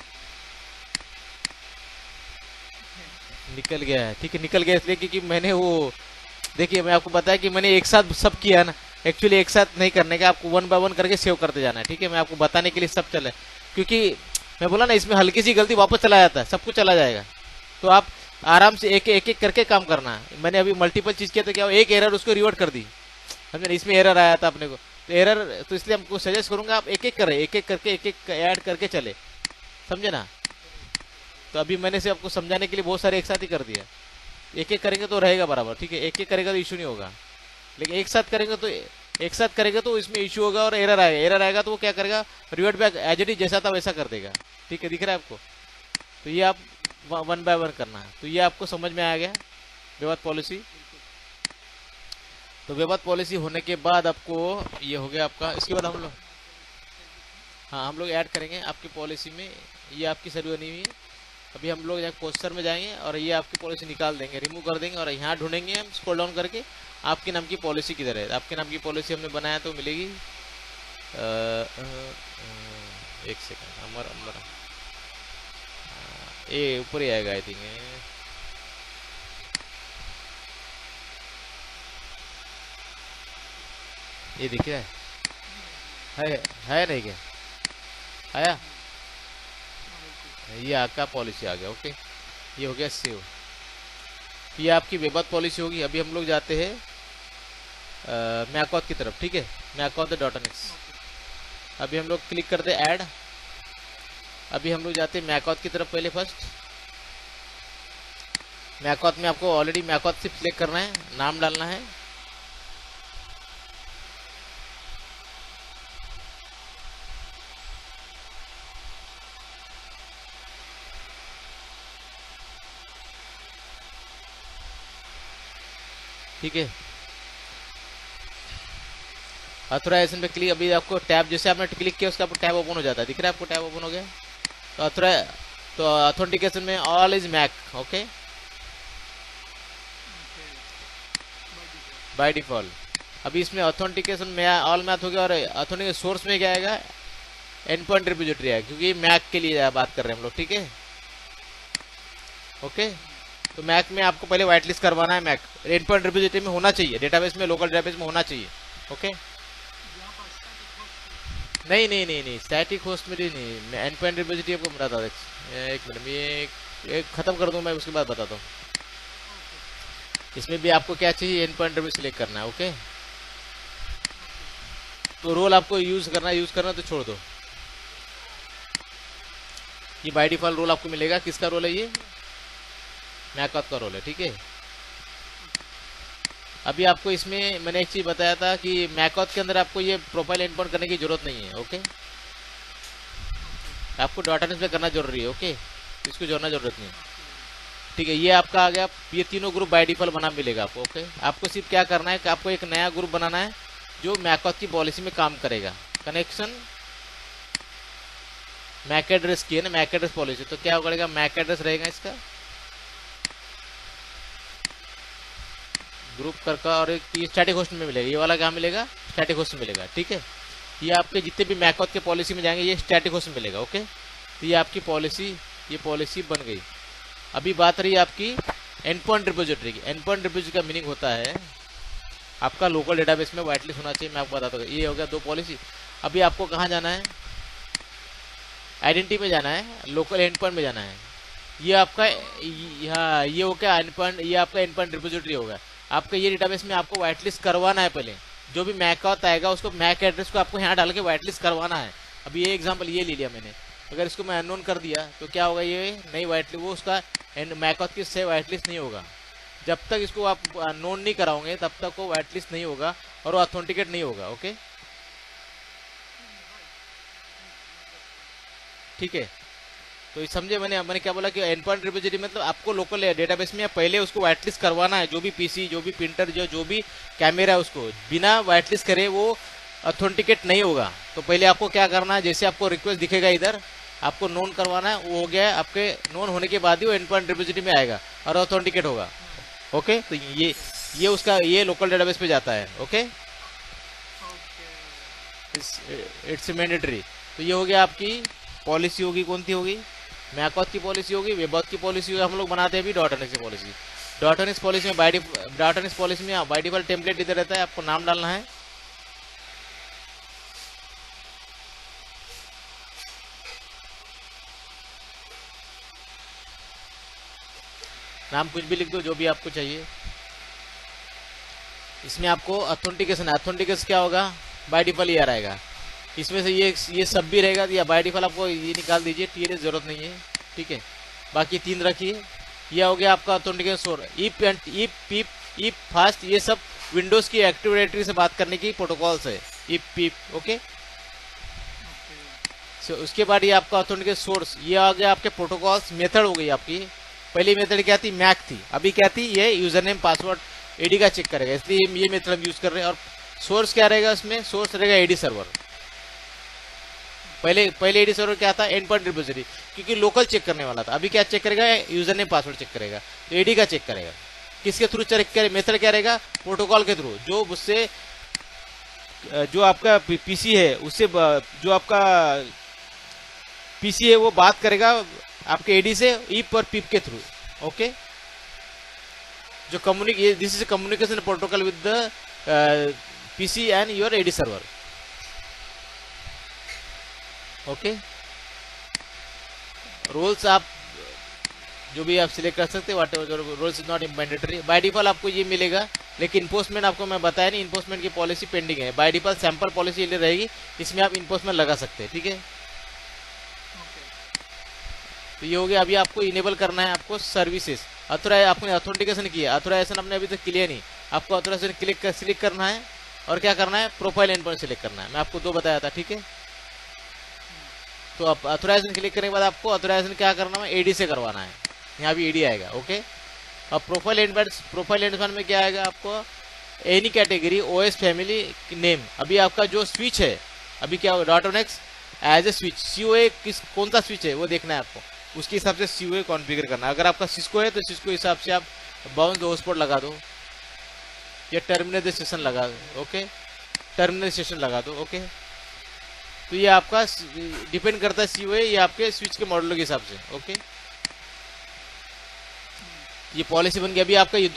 निकल गया है, ठीक है निकल गया इसलिए क्योंकि मैंने वो देखिए मैं आपको बताया कि मैंने एक साथ सब किया ना, एक्चुअली एक साथ नहीं करने का, आपको 1 बाय 1 करके सेव करते जाना है, ठीक है। मैं आपको बताने के लिए सब चला है, क्योंकि मैं बोला ना इसमें हल्की सी गलती वापस चला जाता है, सब कुछ चला जाएगा, तो आप आराम से एक एक करके काम करना है। मैंने अभी मल्टीपल चीज किया तो क्या एक एरर उसको रिवर्ट कर दी, समझे, इसमें एरर आया था अपने को, तो एरर तो इसलिए हमको सजेस्ट करूंगा आप एक एक करें, एक एक करके एक एक ऐड करके चले, समझे ना। तो अभी मैंने से आपको समझाने के लिए बहुत सारे एक साथ ही कर दिया, एक एक करेंगे तो रहेगा बराबर, ठीक है, एक एक करेगा तो इशू नहीं होगा, लेकिन एक साथ करेंगे तो इसमें इशू होगा और एरर आएगा तो वो क्या करेगा, revert back as it is जैसा था वैसा कर देगा, ठीक है, दिख रहा है आपको। तो ये आप 1 बाय 1 करना है, तो ये आपको समझ में आ गया विवाद पॉलिसी। तो विवाद पॉलिसी होने के बाद आपको ये हो गया आपका, इसके बाद हम लोग हाँ हम लोग ऐड करेंगे आपकी पॉलिसी में, ये आपकी सर्वे नहीं हुई है। अभी हम लोग यहाँ पोस्टर में जाएंगे और ये आपकी पॉलिसी निकाल देंगे, रिमूव कर देंगे, और यहाँ ढूंढेंगे हम स्क्रॉल डाउन करके आपके नाम की पॉलिसी किधर है। आपके नाम की पॉलिसी हमने बनाया तो मिलेगी, एक सेकंड, अमर ये ऊपर ही आएगा आई थिंक, ये दिख रहा है नहीं क्या आया, ये आपका पॉलिसी आ गया। ओके ये हो गया सेव, ये आपकी विवाद पॉलिसी होगी। अभी हम लोग जाते हैं मैकऑथ की तरफ, ठीक है, macauth.nx। अभी हम लोग क्लिक करते हैं ऐड, अभी हम लोग जाते हैं मैकऑथ की तरफ। पहले फर्स्ट मैकऑथ में आपको ऑलरेडी मैकऑथ सिर्फ सिलेक्ट करना है, नाम डालना है, ठीक है। ऑथराइजेशन पे क्लिक, अभी आपको टैब जैसे आपने क्लिक किया उसका आपको टैब ओपन हो जाता है, दिख रहा है आपको टैब ओपन हो गया। तो ऑथेंटिकेशन में all is MAC, okay by default. अभी इसमें ऑथेंटिकेशन में ऑल मैथ हो गया, और ऑथेंटिकेशन सोर्स में क्या आएगा, एंड पॉइंट रिपोजिटरी है, क्योंकि मैक के लिए बात कर रहे हैं हम लोग, ठीक है। ओके तो मैक में आपको पहले व्हाइट लिस्ट करवाना है, मैक एंड पॉइंट रिपोजिटरी में होना चाहिए, डेटाबेस में, लोकल डेटाबेस में होना चाहिए। ओके नहीं स्टैटिक होस्ट में नहीं, एंड पॉइंट रिपोजिटरी आपको बताता हूँ, एक मिनट में एक खत्म कर दूं मैं, उसके बाद बताता हूँ। इसमें भी आपको क्या चाहिए, एंड पॉइंट रिपोजिटरी सिलेक्ट करना है। ओके तो रोल आपको यूज करना तो छोड़ दो। ये बाय डिफॉल्ट रोल आपको मिलेगा। किसका रोल है? ये मैकऑथ का रोल है, ठीक है। अभी आपको इसमें मैंने एक चीज बताया था कि मैकऑथ के अंदर आपको ये प्रोफाइल एंडपॉइंट करने की जरूरत नहीं है, ओके। आपको डाटाबेस पे करना जरूरी है, ओके। इसको जोड़ना जरूरत नहीं, ठीक है। ये आपका आ गया। ये तीनों ग्रुप बाय डिफॉल्ट बना मिलेगा आपको, ओके। आपको सिर्फ क्या करना है कि आपको एक नया ग्रुप बनाना है जो मैकऑथ की पॉलिसी में काम करेगा। कनेक्शन मैक एड्रेस की है ना, मैक एड्रेस पॉलिसी। तो क्या करेगा? मैक एड्रेस रहेगा इसका ग्रुप करका, और एक स्टैटिक होस्ट में मिलेगा। ये वाला कहाँ मिलेगा? स्टैटिक होस्ट में मिलेगा, ठीक है। ये आपके जितने भी मैकऑथ के पॉलिसी में जाएंगे ये स्टैटिक होस्ट में मिलेगा, ओके। तो ये आपकी पॉलिसी, ये पॉलिसी बन गई। अभी बात रही आपकी एंड पॉइंट रिपोजिटरी की। एंड पॉइंट रिपोजिटरी का मीनिंग होता है आपका लोकल डेटाबेस में वाइट लिस्ट होना चाहिए। मैं आपको बताता हूँ। ये हो गया 2 पॉलिसी। अभी आपको कहाँ जाना है? आइडेंटिटी में जाना है, लोकल एंड पॉइंट में जाना है। ये आपका हाँ, ये हो गया एंड पॉइंट। ये आपका एंड पॉइंट रिपोजिटरी होगा। आपका ये डेटाबेस में आपको वाइट लिस्ट करवाना है। पहले जो भी मैकऑथ आएगा उसको मैक एड्रेस को आपको यहाँ डाल के वाइट लिस्ट करवाना है। अभी ये एग्जांपल ये ले लिया मैंने। अगर इसको मैं अननोन कर दिया तो क्या होगा? ये नई वाइट लिस्ट, वो उसका एंड मैकऑथ की से वाइट लिस्ट नहीं होगा। जब तक इसको आप नोन नहीं कराओगे तब तक वो वाइट लिस्ट नहीं होगा और वो ऑथेंटिकेट नहीं होगा, ओके, ठीक है। तो समझे मैंने क्या बोला कि एंड पॉइंट रिपोजिटरी मतलब आपको लोकल डेटाबेस में पहले उसको वाइट लिस्ट करवाना है। जो भी पीसी, जो भी प्रिंटर, जो भी कैमरा है उसको बिना वाइट लिस्ट करे वो ऑथेंटिकेट नहीं होगा। तो पहले आपको क्या करना है? जैसे आपको रिक्वेस्ट दिखेगा इधर, आपको नोन करवाना है। वो हो गया है। आपके नोन होने के बाद ही वो एंड पॉइंट रिपोजिटरी में आएगा और ऑथेंटिकेट होगा, ओके। तो ये उसका ये लोकल डेटाबेस पे जाता है, ओके। It's mandatory. तो ये हो गया आपकी पॉलिसी होगी। कौन सी होगी? मैकऑथ की पॉलिसी होगी, वेबऑथ की पॉलिसी होगी। हम लोग बनाते हैं अभी डॉटनेक्स की पॉलिसी। डॉटनेक्स पॉलिसी में डॉटनेक्स पॉलिसी में बाय डिफॉल्ट टेम्पलेट इधर रहता है। आपको नाम डालना है। नाम कुछ भी लिख दो, जो भी आपको चाहिए। इसमें आपको ऑथेंटिकेशन है। ऑथेंटिकेशन क्या होगा? बाय डिफॉल्ट ये आ रहेगा। इसमें से ये सब भी रहेगा या बाय डिफॉल्ट आपको ये निकाल दीजिए। टीएलएस जरूरत नहीं है, ठीक है। बाकी 3 रखिए। ये हो गया आपका ऑथेंटिकेशन सोर्स। ईप फास्ट, ये सब विंडोज की एक्टिव डायरेक्टरी से बात करने की प्रोटोकॉल्स है। ईप, ओके। उसके बाद ये आपका ऑथेंटिकेशन सोर्स। ये आ गया आपके प्रोटोकॉल्स। मेथड हो गई आपकी। पहली मेथड क्या थी? मैक थी। अभी क्या थी? ये यूजर नेम पासवर्ड एडी का चेक करेगा, इसलिए ये मेथड हम यूज कर रहे हैं। और सोर्स क्या रहेगा? उसमें सोर्स रहेगा एडी सर्वर। पहले एडी सर्वर क्या था? एंड पॉइंट रिपोजिटरी, क्योंकि लोकल चेक करने वाला था। अभी क्या चेक करेगा? यूजर नेम पासवर्ड चेक करेगा। तो एडी का चेक करेगा। किसके थ्रू चेक करेगा? मेथड क्या रहेगा? प्रोटोकॉल के थ्रू। जो उससे जो आपका पीसी है उससे जो आपका पीसी है वो बात करेगा आपके एडी से ईप और पीप के थ्रू, ओके। जो this is communication protocol with the PC and your AD server, okay. Roles आप जो भी आप सिलेक्ट कर सकते हैं। Whatever roles is not mandatory. By default आपको ये मिलेगा, लेकिन इन्फोर्समेंट आपको मैं बताया नहीं। इन्फोर्समेंट की पॉलिसी पेंडिंग है। बाय डिफॉल्ट सैंपल पॉलिसी रहेगी, इसमें आप इन्फोर्समेंट लगा सकते हैं, ठीक है। तो ये हो गया। अभी आपको इनेबल करना है आपको सर्विसेज। आपने ऑथेंटिकेशन किया, ऑथराइजेशन आपने अभी तक क्लियर नहीं। आपको ऑथराइजेशन सिलेक्ट करना है और क्या करना है? प्रोफाइल एंड पॉइंट सिलेक्ट करना है। मैं आपको 2 बताया था, ठीक है। तो आप ऑथराइजेशन क्लिक करने के बाद आपको ऑथराइजेशन क्या करना है? एडी से करवाना है। यहाँ भी एडी आएगा, ओके। अब प्रोफाइल एंड में क्या आएगा? आपको any category OS family name. अभी आपका जो स्विच है, अभी क्या डॉटनेक्स एज ए स्विच, सीओए कौन सा स्विच है वो देखना है आपको। उसके हिसाब से सीओए कॉन्फ़िगर करना है। अगर आपका सिस्को है तो सिस्को हिसाब से आप बाउंस द हॉटस्पॉट लगा दो या टर्मिनेट द सेशन लगा दो, ओके। टर्मिनेट सेशन लगा दो, ओके। तो ये आपका डिपेंड करता है सीओए, ये आपके स्विच के मॉडल के हिसाब से, ओके। ये पॉलिसी बन गई। अभी आपका ये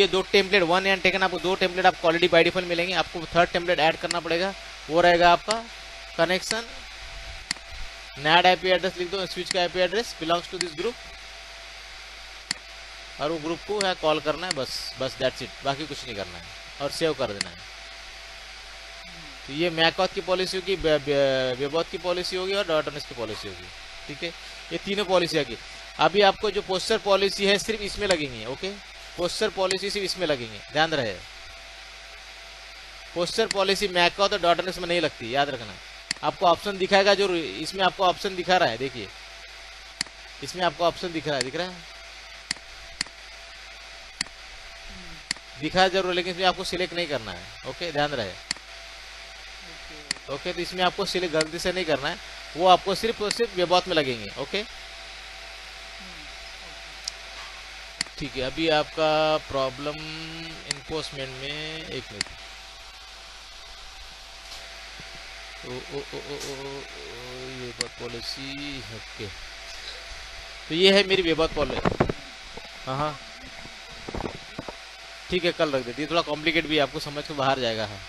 दो टेम्पलेट 1 एंड टेकन, आपको 2 टेम्पलेट आपको ऑलरेडी बाय डिफॉल्ट मिलेंगे। आपको 3rd टेम्पलेट ऐड करना पड़ेगा। वो रहेगा आपका कनेक्शन नैड आईपी एड्रेस लिख दो। स्विच का IP address belongs to this group और वो ग्रुप को कॉल करना है, बस दैट्स इट। बाकी कुछ नहीं करना है और सेव कर देना है। तो ये मैकऑथ की पॉलिसी होगी, वेबॉथ की पॉलिसी होगी और डॉटनेस की पॉलिसी होगी। ठीक है, ये तीनों पॉलिसी आएगी। अभी आपको जो पोस्टर पॉलिसी है सिर्फ इसमें लगेंगी। ओके, पोस्टर पॉलिसी सिर्फ इसमें लगेंगी, ध्यान रहे। पोस्टर पॉलिसी मैकऑथ और डॉटनेस में नहीं लगती, याद रखना। आपको ऑप्शन दिखाएगा जो, इसमें आपको ऑप्शन दिखा रहा है, देखिए इसमें आपको ऑप्शन दिख रहा है, दिख रहा है, दिखा जरूर, लेकिन इसमें आपको सिलेक्ट नहीं करना है। ओके, ध्यान रहे। ओके, तो इसमें आपको सिलेक्ट गलती से नहीं करना है, वो आपको सिर्फ और सिर्फ वेबॉथ में लगेंगे। ओके, ठीक है। अभी आपका प्रॉब्लम इन्फोर्समेंट में, एक मिनट, वेबॉथ पॉलिसी। ओके, तो ये है मेरी वेबॉथ पॉलिसी। हाँ हाँ, ठीक है, कल रख देती है, थोड़ा कॉम्प्लिकेट भी है, आपको समझ के बाहर जाएगा। हाँ,